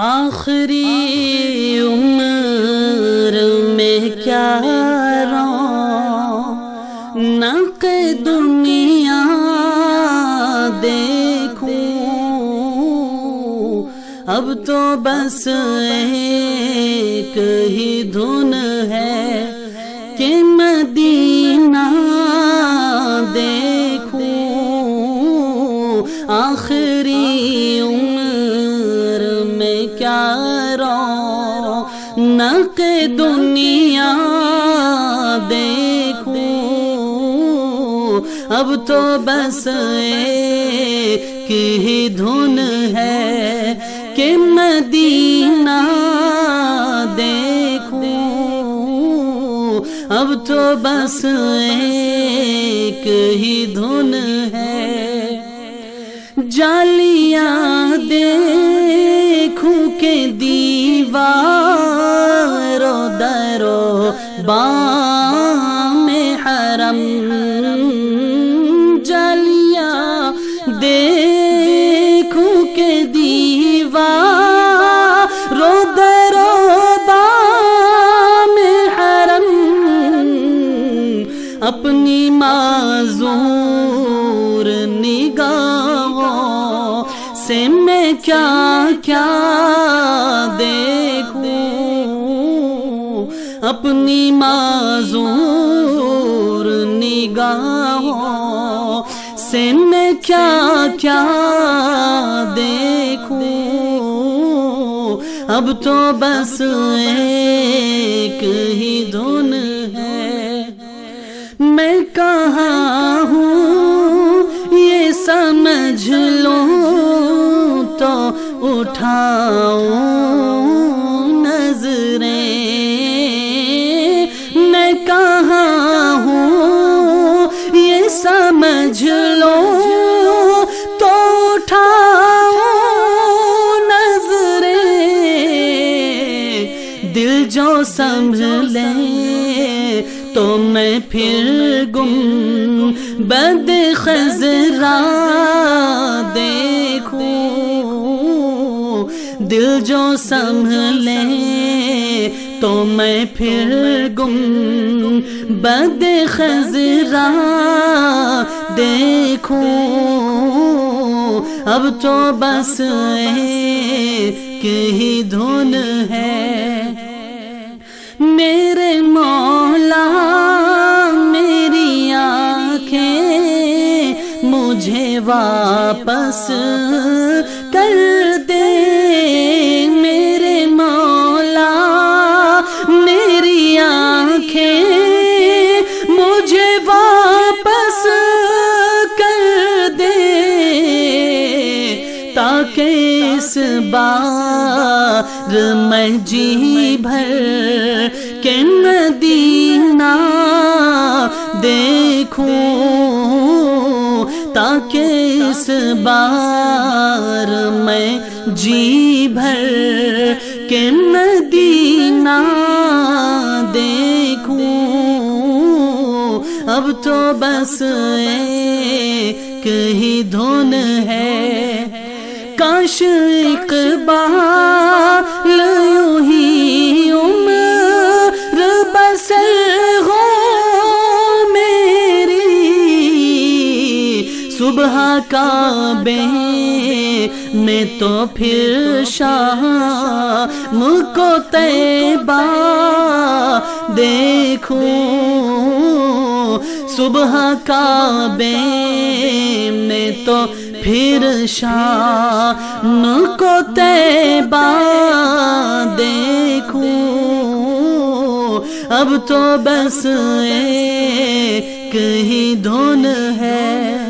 آخری عمر میں کیا رونق دنیا دیکھوں، اب تو بس ایک ہی دھن ہے کہ مدینہ دیکھوں۔ آخری عمر میں کیا رونق دنیا دیکھوں، اب تو بس ایک ہی دھن ہے کہ مدینہ دیکھوں، اب تو بس ایک ہی دھن ہے۔ جالیاں دیکھوں کہ دیوار و در و بام حرم، جالیاں دیکھوں کہ دیوار و در و بام حرم، اپنی معذور نگاہوں سے میں کیا کیا دیکھوں، اپنی معذور نگاہوں سے میں کیا کیا دیکھوں، اب تو بس ایک ہی دھن ہے۔ میں کہاں ہوں یہ سمجھ لوں تو اٹھاؤں نظریں، میں کہاں ہوں یہ سمجھ لوں تو اٹھاؤں نظریں، دل جو سنبھلے تو میں پھر گنبد خضرا دیکھوں، دل جو سنبھلے تو میں پھر گنبد خضرا دیکھوں، اب تو بس ایک ہی دھن ہے۔ میرے مولا میری آنکھیں مجھے واپس کر دے، میرے مولا میری آنکھیں مجھے واپس کر دے، تاکہ اس بار میں جی بھر کہ مدینہ دیکھوں، تاکہ اس بار میں جی بھر کہ مدینہ دیکھوں، اب تو بس ایک ہی دھن ہے۔ کاش اقبال یوں ہی عمر بسر ہو میری، صبح کعبے میں تو پھر شام کو طیبہ دیکھوں، صبح کعبے میں تو پھر شام کو طیبہ دیکھوں، اب تو بس ایک ہی دھن ہے۔